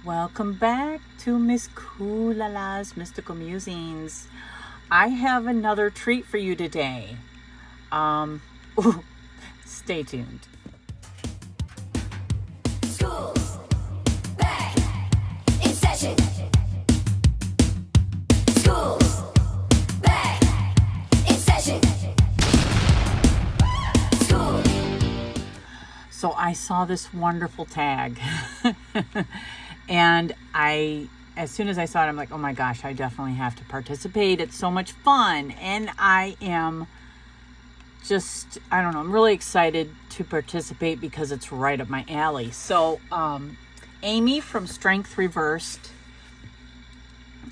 Welcome back to Miss Kulala's Mystical Musings. I have another treat for you today. Stay tuned. School's back in session. School's back in session. School. So I saw this wonderful tag and as soon as I saw it, I'm like, oh my gosh, I definitely have to participate. It's so much fun. And I am I'm really excited to participate because it's right up my alley. So, Amy from Strength Reversed,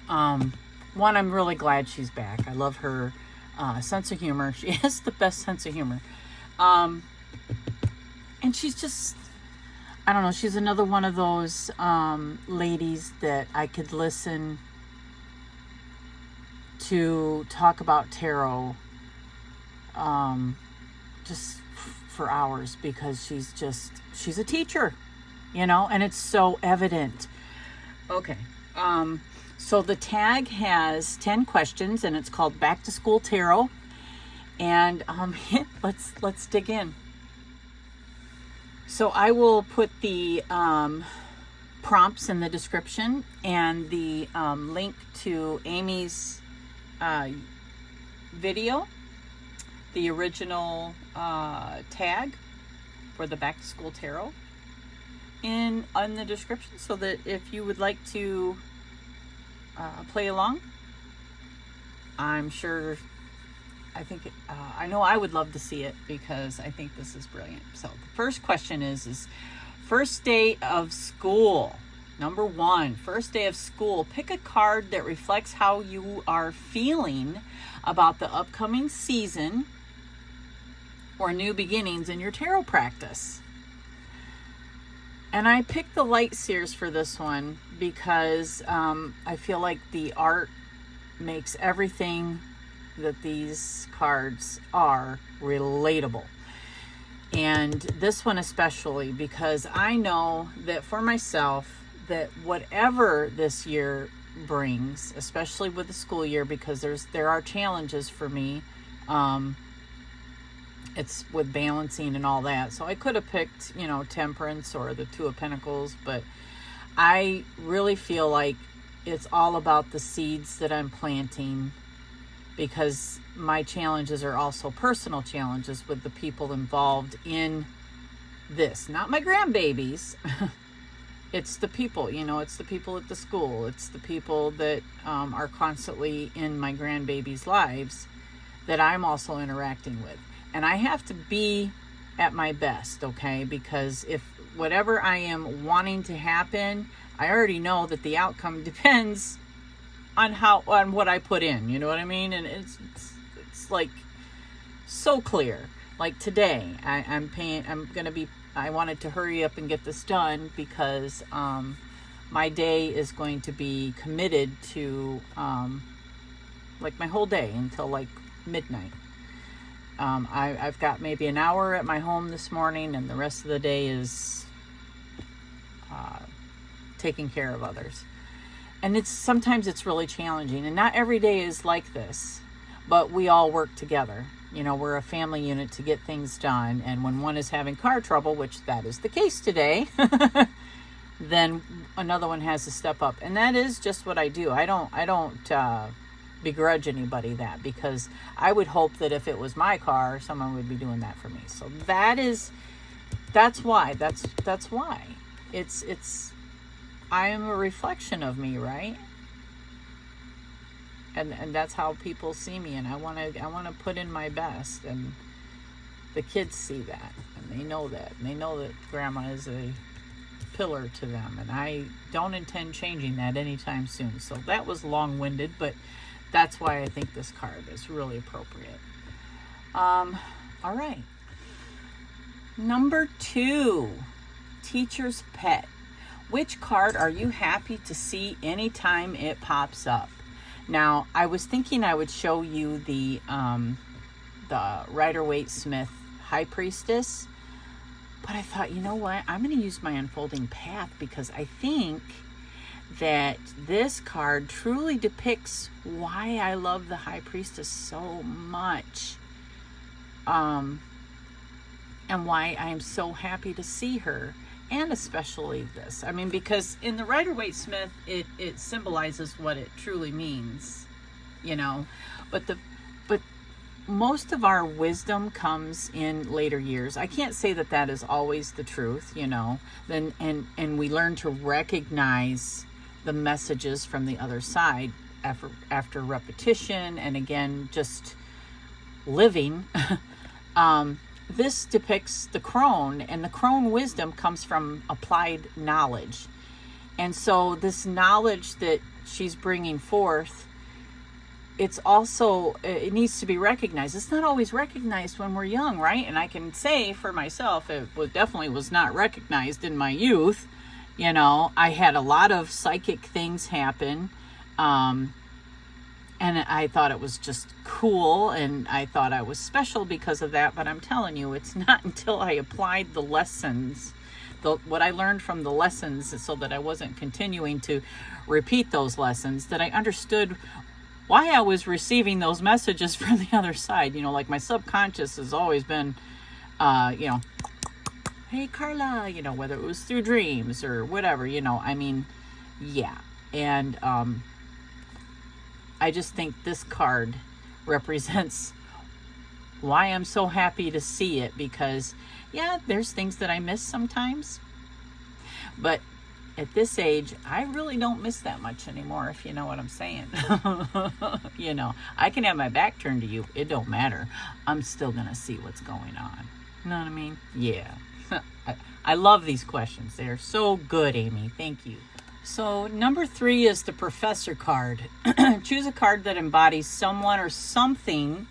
I'm really glad she's back. I love her sense of humor. She has the best sense of humor. And she's just, I don't know, she's another one of those ladies that I could listen to talk about tarot just for hours, because she's a teacher, and it's so evident. Okay. So the tag has 10 questions and it's called Back to School Tarot. And let's dig in. So I will put the prompts in the description and the link to Amy's video, the original tag for the Back to School Tarot in the description, so that if you would like to play along, I'm sure, I know I would love to see it, because I think this is brilliant. So the first question is first day of school. Number 1, first day of school. Pick a card that reflects how you are feeling about the upcoming season or new beginnings in your tarot practice. And I picked the Light Seers for this one because I feel like the art makes everything that these cards are relatable. And this one especially, because I know that for myself, that whatever this year brings, especially with the school year, because there are challenges for me, it's with balancing and all that. So I could have picked, Temperance or the Two of Pentacles, but I really feel like it's all about the seeds that I'm planting, because my challenges are also personal challenges with the people involved in this. Not my grandbabies. It's the people, it's the people at the school. It's the people that are constantly in my grandbabies' lives that I'm also interacting with. And I have to be at my best, okay? Because if whatever I am wanting to happen, I already know that the outcome depends on what I put in, you know what I mean? And it's like so clear. Like today, I wanted to hurry up and get this done, because my day is going to be committed to my whole day until midnight. I've got maybe an hour at my home this morning, and the rest of the day is taking care of others. And sometimes it's really challenging, and not every day is like this, but we all work together. We're a family unit to get things done. And when one is having car trouble, which that is the case today, then another one has to step up. And that is just what I do. I don't begrudge anybody that, because I would hope that if it was my car, someone would be doing that for me. So that's why it's I am a reflection of me, right? And that's how people see me, and I want to put in my best, and the kids see that, and they know that, grandma is a pillar to them, and I don't intend changing that anytime soon. So that was long-winded, but that's why I think this card is really appropriate. All right. Number 2, Teacher's Pet. Which card are you happy to see anytime it pops up? Now, I was thinking I would show you the Rider-Waite-Smith High Priestess, but I thought, you know what? I'm going to use my Unfolding Path, because I think that this card truly depicts why I love the High Priestess so much. And why I am so happy to see her. And especially this. I mean, because in the Rider-Waite-Smith, it symbolizes what it truly means, you know. But most of our wisdom comes in later years. I can't say that that is always the truth, you know. Then and we learn to recognize the messages from the other side after repetition and again just living. This depicts the crone, and the crone wisdom comes from applied knowledge. And so this knowledge that she's bringing forth, it's also, it needs to be recognized. It's not always recognized when we're young, right? And I can say for myself, definitely was not recognized in my youth. You know, I had a lot of psychic things happen. And I thought it was just cool, and I thought I was special because of that. But I'm telling you, it's not until I applied the lessons, what I learned from the lessons, so that I wasn't continuing to repeat those lessons, that I understood why I was receiving those messages from the other side. You know, like my subconscious has always been, you know, hey, Carla, you know, whether it was through dreams or whatever, you know, I mean, yeah. And, I just think this card represents why I'm so happy to see it, because yeah, there's things that I miss sometimes, but at this age, I really don't miss that much anymore, if you know what I'm saying. You know, I can have my back turned to you. It don't matter. I'm still going to see what's going on. You know what I mean? Yeah. I love these questions. They're so good, Amy. Thank you. So number 3 is the Professor card. Choose a card that embodies someone or something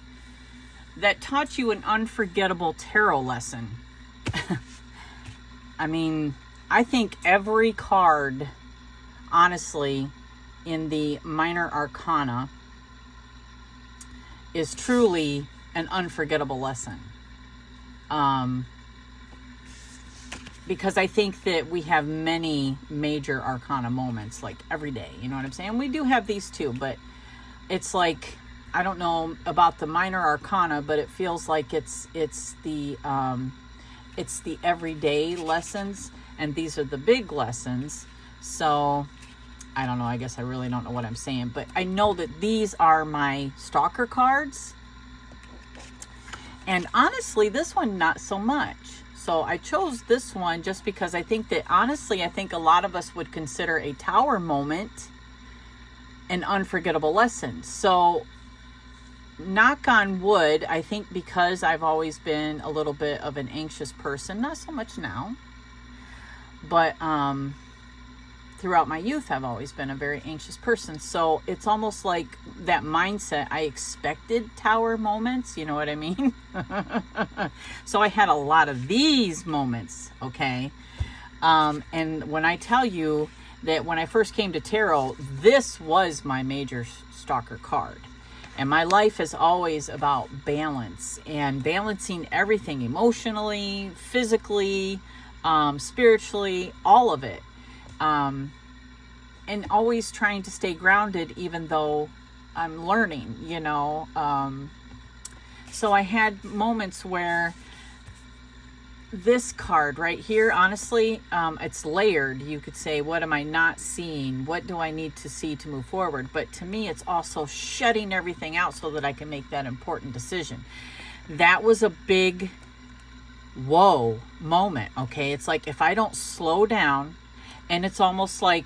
that taught you an unforgettable tarot lesson. I mean, I think every card, honestly, in the minor arcana is truly an unforgettable lesson. Because I think that we have many major arcana moments, like every day, you know what I'm saying? We do have these too, but it's like, I don't know about the minor arcana, but it feels like it's the everyday lessons, and these are the big lessons. So I don't know, I guess I really don't know what I'm saying, but I know that these are my stalker cards. And honestly, this one, not so much. So I chose this one just because I think that, honestly, I think a lot of us would consider a tower moment an unforgettable lesson. So knock on wood, I think because I've always been a little bit of an anxious person, not so much now, but throughout my youth, I've always been a very anxious person. So it's almost like that mindset. I expected tower moments, you know what I mean? So I had a lot of these moments, okay? And when I tell you that when I first came to tarot, this was my major stalker card. And my life is always about balance and balancing everything emotionally, physically, spiritually, all of it. And always trying to stay grounded, even though I'm learning, you know. So I had moments where this card right here, honestly, it's layered. You could say, what am I not seeing? What do I need to see to move forward? But to me, it's also shutting everything out so that I can make that important decision. That was a big whoa moment, okay? It's like if I don't slow down, and it's almost like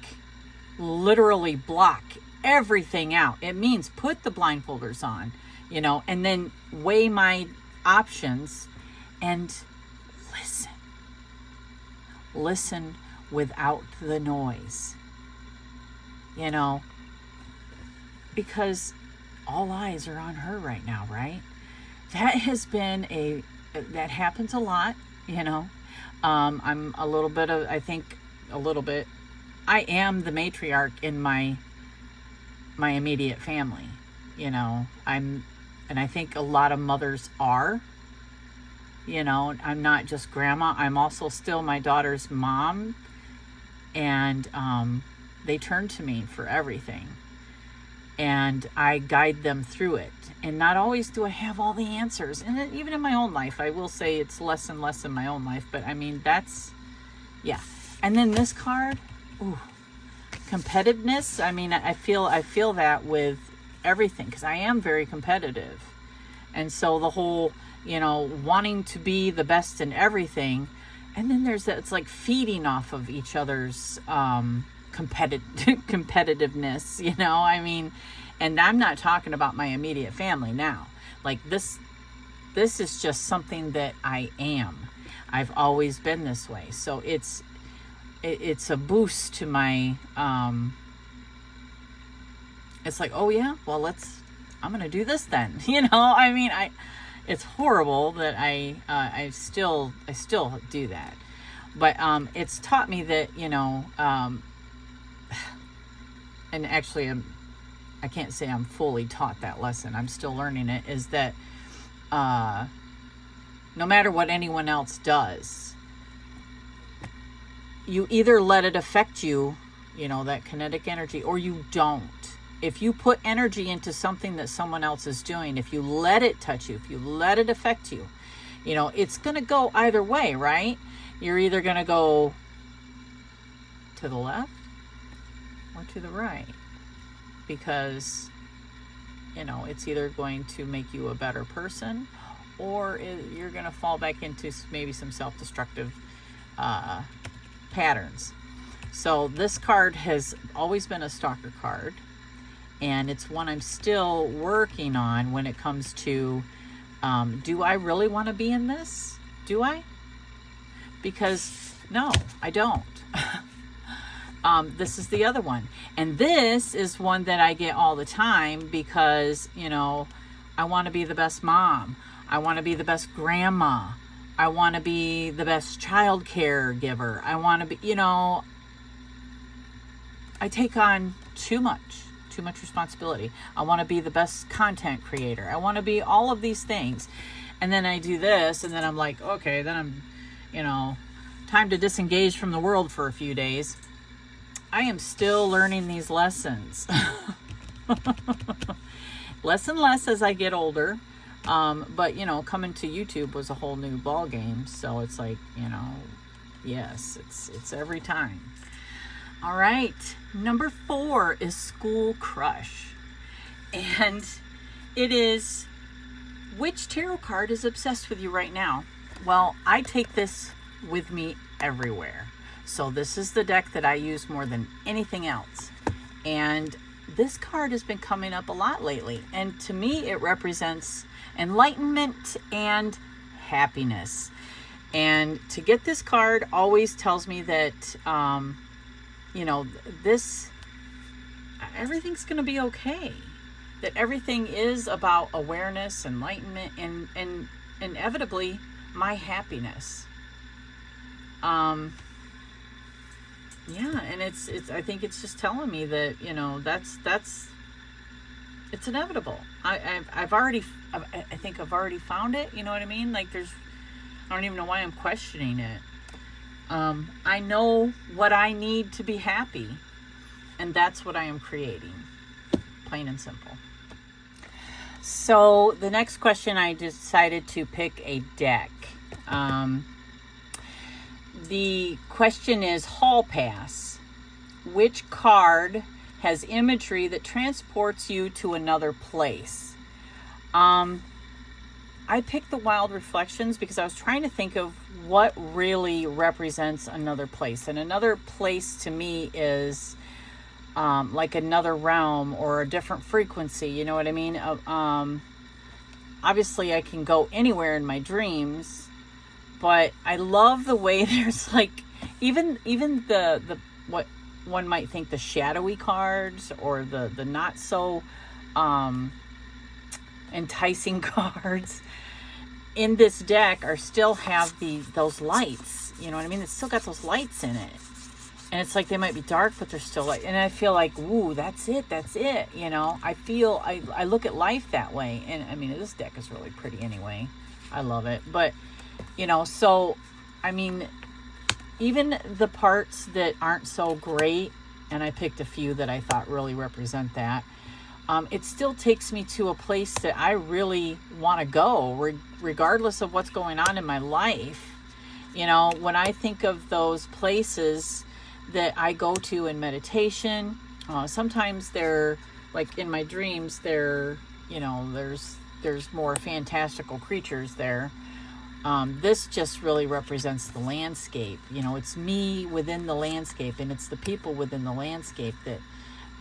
literally block everything out. It means put the blindfolders on, you know, and then weigh my options and listen. Listen without the noise, you know, because all eyes are on her right now, right? That has been that happens a lot, you know. I'm a little bit of, I think, I am the matriarch in my immediate family, you know. And I think a lot of mothers are, you know. I'm not just grandma, I'm also still my daughter's mom. And they turn to me for everything, and I guide them through it. And not always do I have all the answers. And even in my own life, I will say it's less and less in my own life. But I mean, that's, yeah. And then this card, ooh, competitiveness. I mean, I feel that with everything, because I am very competitive. And so the whole, wanting to be the best in everything. And then there's that, it's like feeding off of each other's competitiveness, I mean, and I'm not talking about my immediate family now. Like this is just something that I am. I've always been this way. So it's a boost to my, it's like, oh yeah, well, I'm going to do this then. I mean, it's horrible that I still do that. But it's taught me that, and actually I can't say I'm fully taught that lesson. I'm still learning it, is that no matter what anyone else does, you either let it affect you, that kinetic energy, or you don't. If you put energy into something that someone else is doing, if you let it touch you, if you let it affect you, it's going to go either way, right? You're either going to go to the left or to the right, because, it's either going to make you a better person, or you're going to fall back into maybe some self-destructive patterns. So this card has always been a stalker card. And it's one I'm still working on when it comes to, do I really want to be in this? Do I? Because no, I don't. This is the other one. And this is one that I get all the time because, I want to be the best mom. I want to be the best grandma. I want to be the best child care giver. I want to be, I take on too much responsibility. I want to be the best content creator. I want to be all of these things. And then I do this, and then I'm like, okay, then I'm, time to disengage from the world for a few days. I am still learning these lessons. Less and less as I get older. But, coming to YouTube was a whole new ball game. So it's like, yes, it's every time. All right, number 4 is School Crush. And it is, which tarot card is obsessed with you right now? Well, I take this with me everywhere. So this is the deck that I use more than anything else. And this card has been coming up a lot lately. And to me, it represents enlightenment and happiness. And to get this card always tells me that, everything's going to be okay. That everything is about awareness, enlightenment, and inevitably my happiness. And it's I think it's just telling me that, that's it's inevitable. I think I've already found it. You know what I mean? Like I don't even know why I'm questioning it. I know what I need to be happy, and that's what I am creating, plain and simple. So the next question, I decided to pick a deck. The question is Hall Pass. Which card has imagery that transports you to another place? I picked the Wild Reflections because I was trying to think of what really represents another place. And another place to me is like another realm or a different frequency. You know what I mean? Obviously, I can go anywhere in my dreams, but I love the way there's like even the what one might think the shadowy cards or the not so enticing cards in this deck are still have those lights. You know what I mean? It's still got those lights in it. And it's like they might be dark, but they're still light. And I feel like, ooh, that's it. You know, I look at life that way. And I mean, this deck is really pretty anyway. I love it. But, you know, so, I mean, even the parts that aren't so great, and I picked a few that I thought really represent that. It still takes me to a place that I really want to go, regardless of what's going on in my life. You know, when I think of those places that I go to in meditation, sometimes they're like in my dreams, they're, you know, there's more fantastical creatures there. This just really represents the landscape. You know, it's me within the landscape, and it's the people within the landscape that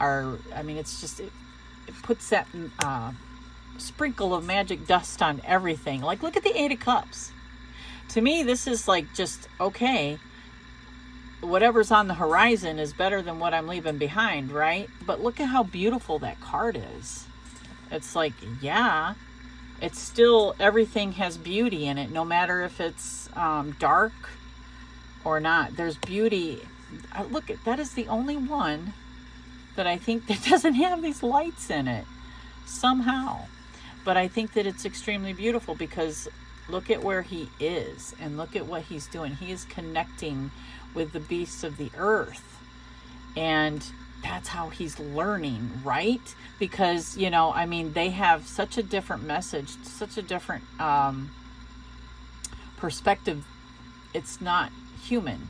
are, I mean, it's just, it puts that sprinkle of magic dust on everything. Like, look at the Eight of Cups. To me, this is like just, okay, whatever's on the horizon is better than what I'm leaving behind, right? But look at how beautiful that card is. It's like, yeah, it's still, everything has beauty in it, no matter if it's dark or not. There's beauty. Look, that is the only one that I think that doesn't have these lights in it somehow. But I think that it's extremely beautiful because look at where he is and look at what he's doing. He is connecting with the beasts of the earth. And that's how he's learning, right? Because, you know, I mean, they have such a different message, such a different perspective. It's not human.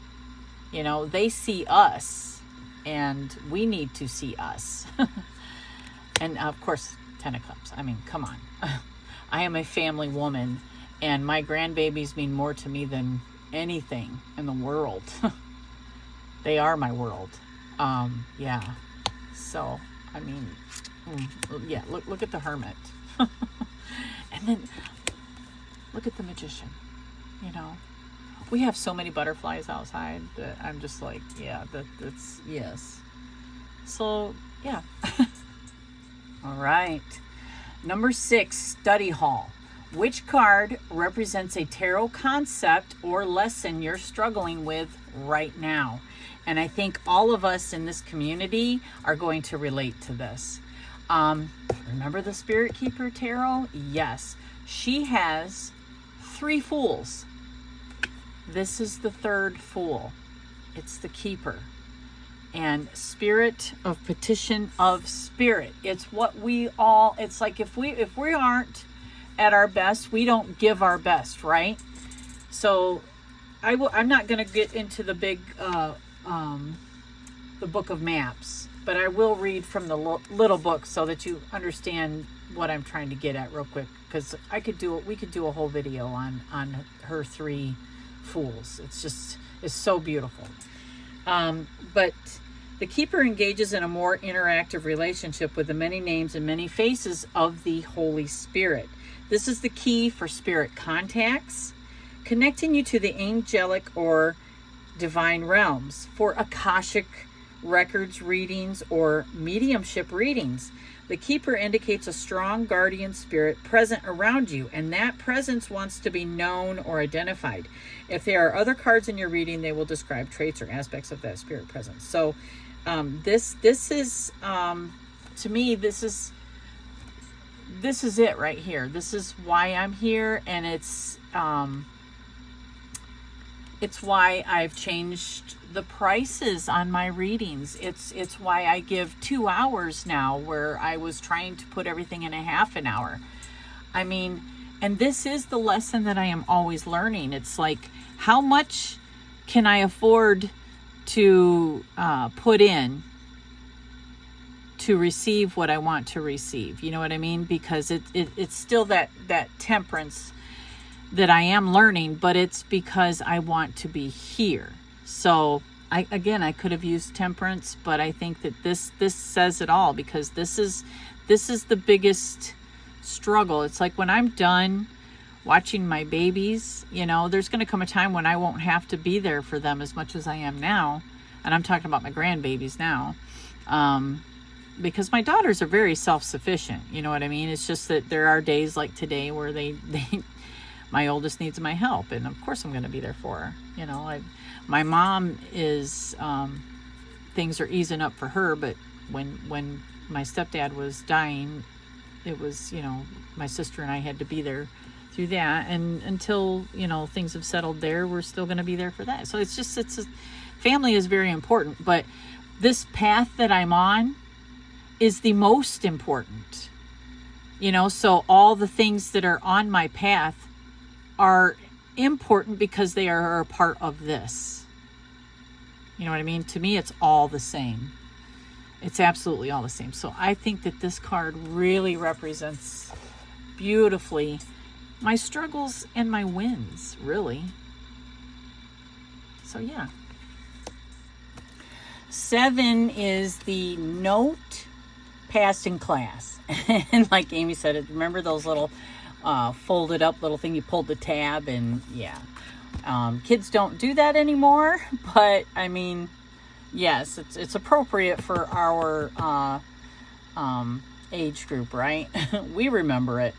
You know, they see us and we need to see us. And of course, 10 of Cups. I mean, come on. I am a family woman and my grandbabies mean more to me than anything in the world. They are my world. Yeah. So, I mean, yeah, look at the Hermit. And then look at the Magician. You know, we have so many butterflies outside that I'm just like, yeah, that's, yes. So, yeah. All right. Number 6, Study Hall. Which card represents a tarot concept or lesson you're struggling with right now? And I think all of us in this community are going to relate to this. Remember the Spirit Keeper Tarot? Yes. She has 3 Fools. This is the 3rd Fool. It's the Keeper. And Spirit of Petition of Spirit. It's what we all, it's like if we aren't at our best, we don't give our best, right? So I'm not going to get into the big the book of maps, but I will read from the little book so that you understand what I'm trying to get at real quick, because we could do a whole video on her 3 Fools. It's so beautiful. But the Keeper engages in a more interactive relationship with the many names and many faces of the Holy Spirit. This is the key for spirit contacts, connecting you to the angelic or divine realms, for Akashic records readings or mediumship readings. The Keeper indicates a strong guardian spirit present around you, and that presence wants to be known or identified. If there are other cards in your reading, they will describe traits or aspects of that spirit presence. So this is to me, this is it right here. This is why I'm here, and it's why I've changed the prices on my readings. It's why I give 2 hours now, where I was trying to put everything in a half an hour. I mean, and this is the lesson that I am always learning. It's like, how much can I afford to put in to receive what I want to receive? You know what I mean? Because it's still that temperance that I am learning, but it's because I want to be here. So I could have used temperance, but I think that this says it all, because this is the biggest struggle. It's like when I'm done watching my babies, you know, there's going to come a time when I won't have to be there for them as much as I am now. And I'm talking about my grandbabies now. Because my daughters are very self-sufficient. You know what I mean? It's just that there are days like today where they my oldest needs my help, and of course I'm going to be there for her. You know, my mom is, things are easing up for her, but when my stepdad was dying, it was, you know, my sister and I had to be there through that, and until, you know, things have settled there, we're still going to be there for that. So family is very important, but this path that I'm on is the most important. So all the things that are on my path are important because they are a part of this. You know what I mean? To me, it's all the same. It's absolutely all the same. So I think that this card really represents beautifully my struggles and my wins, really. So yeah. 7 is the note passed in class. And like Amy said, remember those little folded up little thing, you pulled the tab, and yeah. Kids don't do that anymore, but I mean, yes, it's appropriate for our age group, right? We remember it.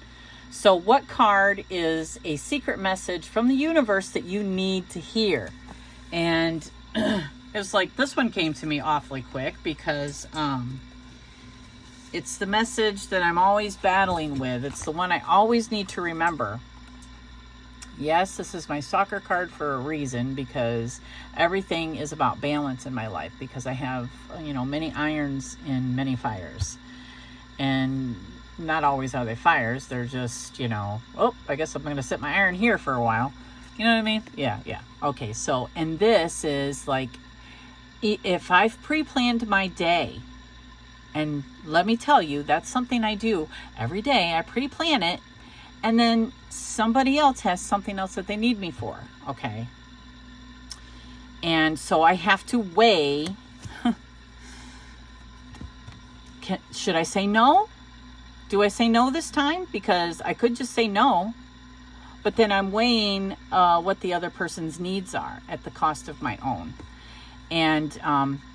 So what card is a secret message from the universe that you need to hear? And it's like, this one came to me awfully quick because it's the message that I'm always battling with. It's the one I always need to remember. Yes, this is my soccer card for a reason, because everything is about balance in my life, because I have, many irons in many fires. And not always are they fires. They're just, I guess I'm going to set my iron here for a while. You know what I mean? Yeah. Okay, so, and this is like, if I've pre-planned my day, and let me tell you, that's something I do every day. I pre-plan it, and then somebody else has something else that they need me for, okay? And so I have to weigh, should I say no? Do I say no this time? Because I could just say no, but then I'm weighing what the other person's needs are at the cost of my own. And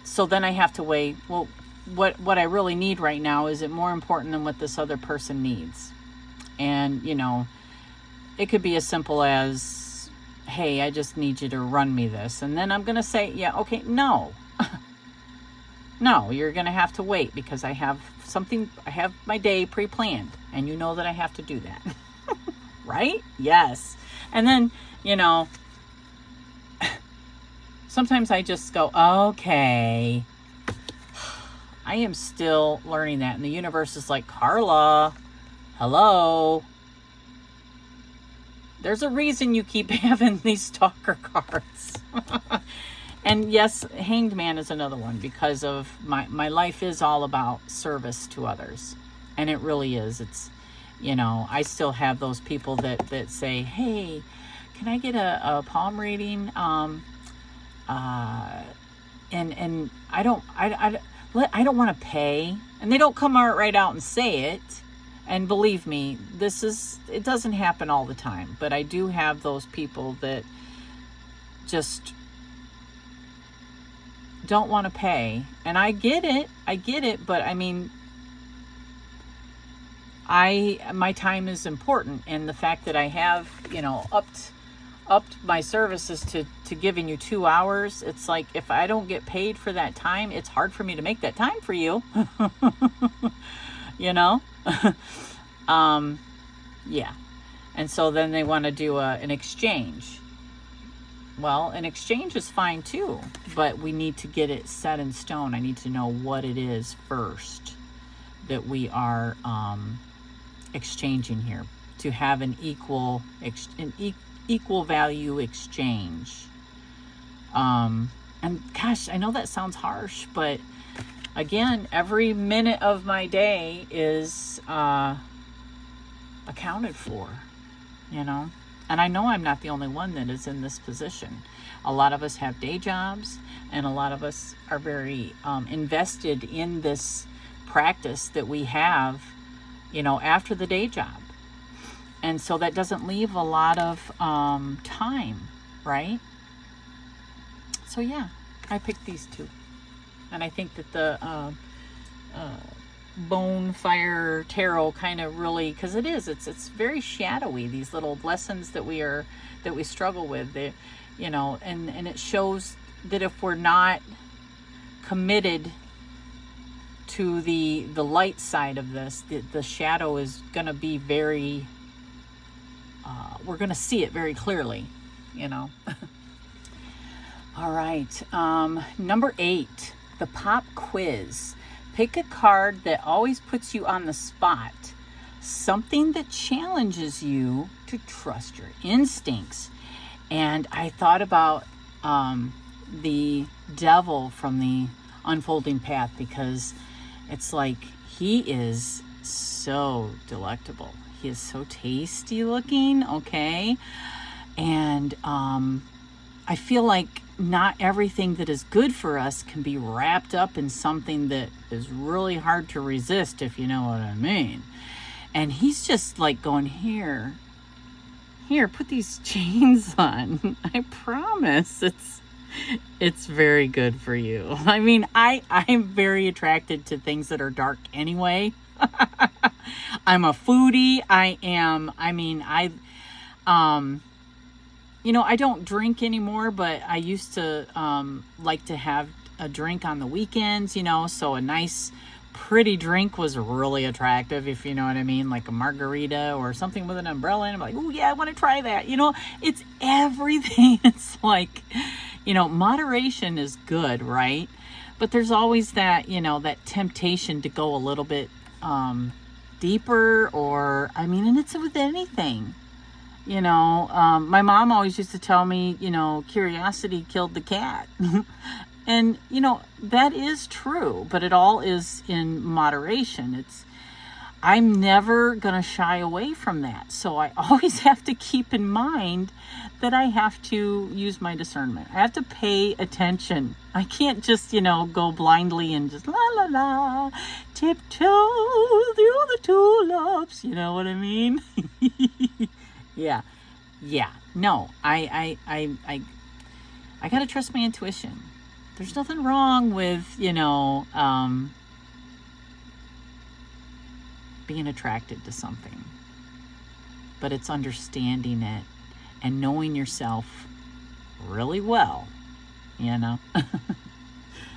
so then I have to weigh, well, what I really need right now, is it more important than what this other person needs? And, it could be as simple as, hey, I just need you to run me this. And then I'm going to say, yeah, okay, no. No, you're going to have to wait, because I have my day pre-planned, and you know that I have to do that. Right? Yes. And then, sometimes I just go, okay. I am still learning that. And the universe is like, Carla, hello. There's a reason you keep having these stalker cards. And yes, Hanged Man is another one, because of my life is all about service to others. And it really is. It's, I still have those people that say, hey, can I get a palm reading? And I don't want to pay. And they don't come right out and say it. And believe me, it doesn't happen all the time, but I do have those people that just don't want to pay. And I get it, but I mean, my time is important, and the fact that I have, upped my services to giving you 2 hours, it's like, if I don't get paid for that time, it's hard for me to make that time for you. Yeah. And so then they want to do an exchange. Well, an exchange is fine too, but we need to get it set in stone. I need to know what it is first that we are exchanging here, to have an equal value exchange. And gosh, I know that sounds harsh, but again, every minute of my day is accounted for, and I know I'm not the only one that is in this position. A lot of us have day jobs, and a lot of us are very invested in this practice that we have, after the day job. And so that doesn't leave a lot of time, right? So yeah, I picked these two. And I think that the Bonefire Tarot kind of really, because it's very shadowy, these little lessons that we struggle with, and it shows that if we're not committed to the light side of this, the shadow is going to be very, we're going to see it very clearly, All right. Number 8. the pop quiz. Pick a card that always puts you on the spot. Something that challenges you to trust your instincts. And I thought about the devil from the Unfolding Path, because it's like he is so delectable. He is so tasty looking, okay? And I feel like not everything that is good for us can be wrapped up in something that is really hard to resist, if you know what I mean. And he's just like going, here, put these chains on. I promise it's very good for you. I mean, I'm very attracted to things that are dark anyway. I'm a foodie. I don't drink anymore, but I used to like to have a drink on the weekends, so a nice pretty drink was really attractive, if you know what I mean, like a margarita or something with an umbrella, and I'm like, oh yeah, I want to try that. It's everything. It's like, moderation is good, right? But there's always that, that temptation to go a little bit deeper, and it's with anything. My mom always used to tell me, curiosity killed the cat. And, that is true, but it all is in moderation. I'm never going to shy away from that. So I always have to keep in mind that I have to use my discernment. I have to pay attention. I can't just, go blindly and just la la la, tiptoe through the tulips. You know what I mean? Yeah. No, I gotta trust my intuition. There's nothing wrong with, being attracted to something, but it's understanding it and knowing yourself really well,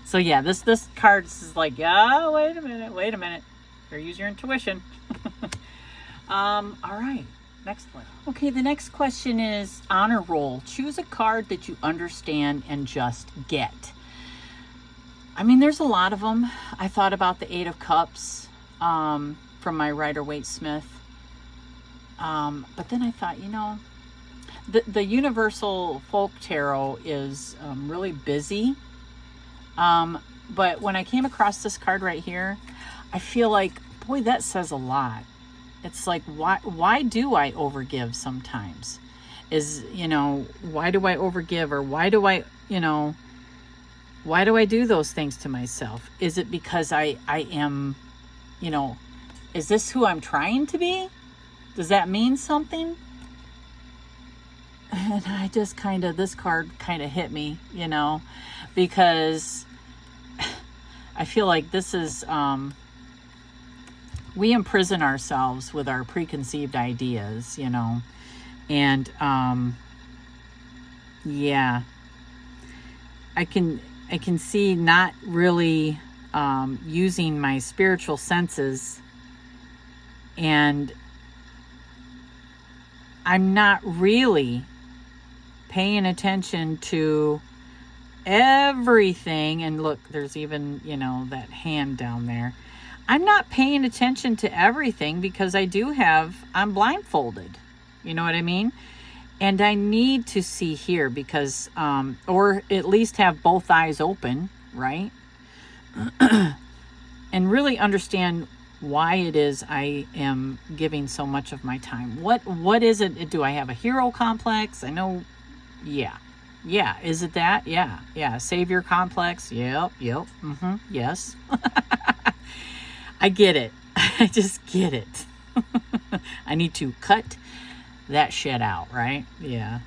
So yeah, this card is like, wait a minute. Better use your intuition. All right. Next one. Okay, the next question is honor roll. Choose a card that you understand and just get. There's a lot of them. I thought about the Eight of Cups from my Rider-Waite-Smith. But then I thought, the Universal Folk Tarot is really busy. But when I came across this card right here, I feel like, boy, that says a lot. It's like, why do I overgive sometimes? Why do I overgive, or why do I do those things to myself? Is it because I am, is this who I'm trying to be? Does that mean something? And I just this card hit me, because I feel like this is, we imprison ourselves with our preconceived ideas, and I can see not really using my spiritual senses, and I'm not really paying attention to everything. And look, there's even, that hand down there. I'm not paying attention to everything because I'm blindfolded. You know what I mean? And I need to see here because, or at least have both eyes open, right? And really understand why it is I am giving so much of my time. What is it? Do I have a hero complex? I know, yeah. Is it that? Yeah. Savior complex. Yep. Yes. I get it. I just get it. I need to cut that shit out, right? Yeah.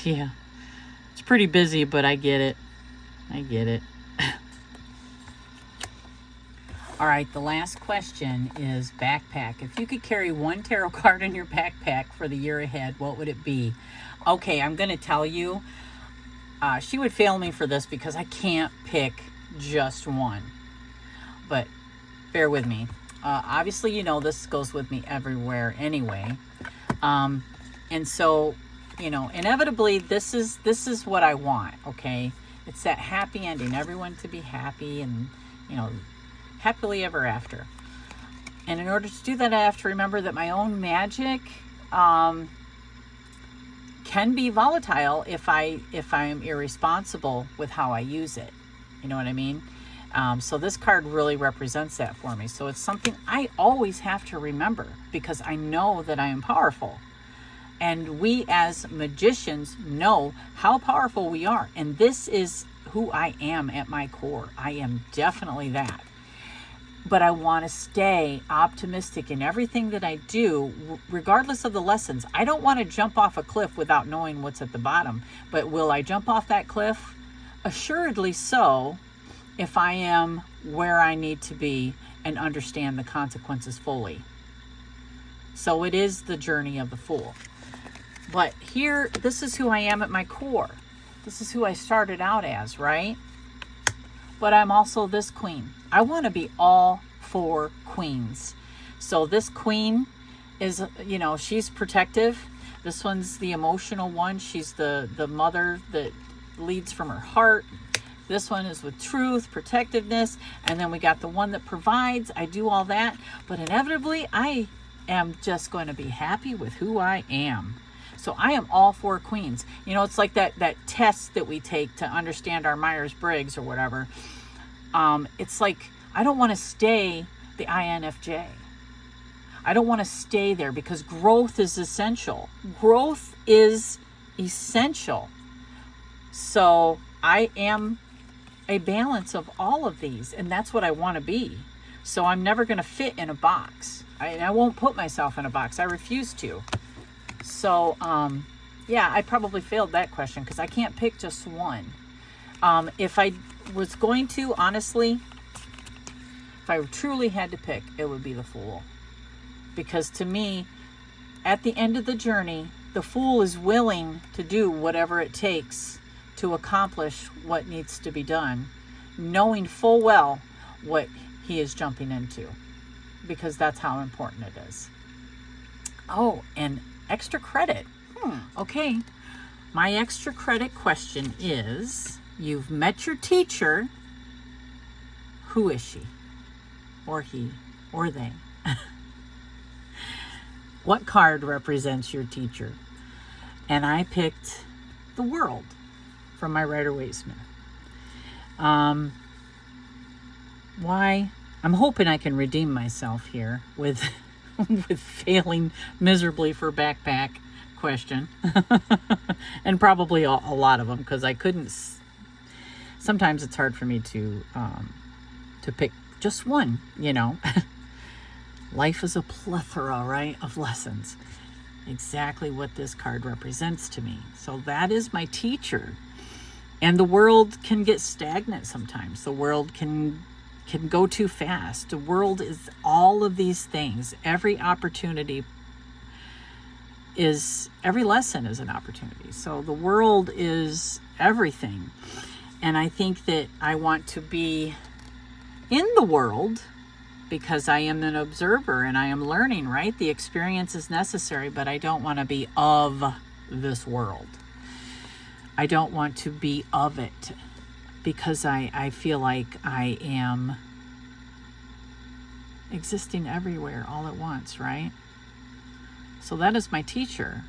It's pretty busy, but I get it. All right, the last question is backpack. If you could carry one tarot card in your backpack for the year ahead, what would it be? Okay, I'm going to tell you, she would fail me for this because I can't pick just one. But bear with me. Obviously, this goes with me everywhere anyway. And so, inevitably, this is what I want, okay? It's that happy ending, everyone to be happy and, happily ever after. And in order to do that, I have to remember that my own magic can be volatile if I'm irresponsible with how I use it. You know what I mean? So this card really represents that for me. So it's something I always have to remember because I know that I am powerful. And we as magicians know how powerful we are. And this is who I am at my core. I am definitely that. But I want to stay optimistic in everything that I do, regardless of the lessons. I don't want to jump off a cliff without knowing what's at the bottom. But will I jump off that cliff? Assuredly so, if I am where I need to be and understand the consequences fully. So it is the journey of the fool. But here, this is who I am at my core. This is who I started out as, right? But I'm also this queen. I want to be all four queens. So this queen is, she's protective. This one's the emotional one. She's the mother that leads from her heart. This one is with truth, protectiveness. And then we got the one that provides. I do all that. But inevitably, I am just going to be happy with who I am. So I am all four queens. It's like that test that we take to understand our Myers-Briggs or whatever. It's like, I don't want to stay the INFJ. I don't want to stay there because growth is essential. Growth is essential. So I am a balance of all of these, and that's what I want to be. So I'm never going to fit in a box. I won't put myself in a box. I refuse to. So, I probably failed that question because I can't pick just one. If I was going to, honestly, if I truly had to pick, it would be the fool. Because to me, at the end of the journey, the fool is willing to do whatever it takes to accomplish what needs to be done, knowing full well what he is jumping into. Because that's how important it is. Oh, and extra credit. Okay. My extra credit question is, you've met your teacher. Who is she? Or he? Or they? What card represents your teacher? And I picked the World from my Rider-Waite-Smith. Why? I'm hoping I can redeem myself here with with failing miserably for backpack question. And probably a lot of them, because I couldn't. Sometimes it's hard for me to pick just one, Life is a plethora, right, of lessons. Exactly what this card represents to me. So that is my teacher. And the world can get stagnant sometimes. The world can go too fast. The world is all of these things. Every opportunity every lesson is an opportunity. So the world is everything. And I think that I want to be in the world because I am an observer and I am learning, right? The experience is necessary, but I don't want to be of this world. I don't want to be of it because I feel like I am existing everywhere all at once, right? So that is my teacher.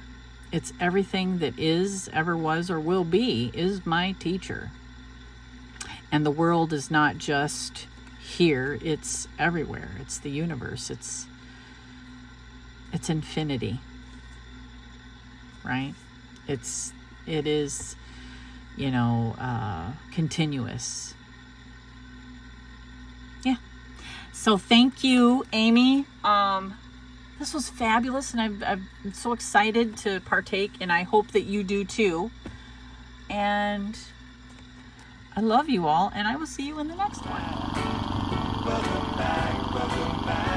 It's everything that is, ever was, or will be is my teacher. And the world is not just here, it's everywhere. It's the universe. It's infinity, right? It is, continuous. Yeah. So thank you, Amy. This was fabulous, and I'm so excited to partake, and I hope that you do too. And I love you all, and I will see you in the next one. Welcome back, welcome back.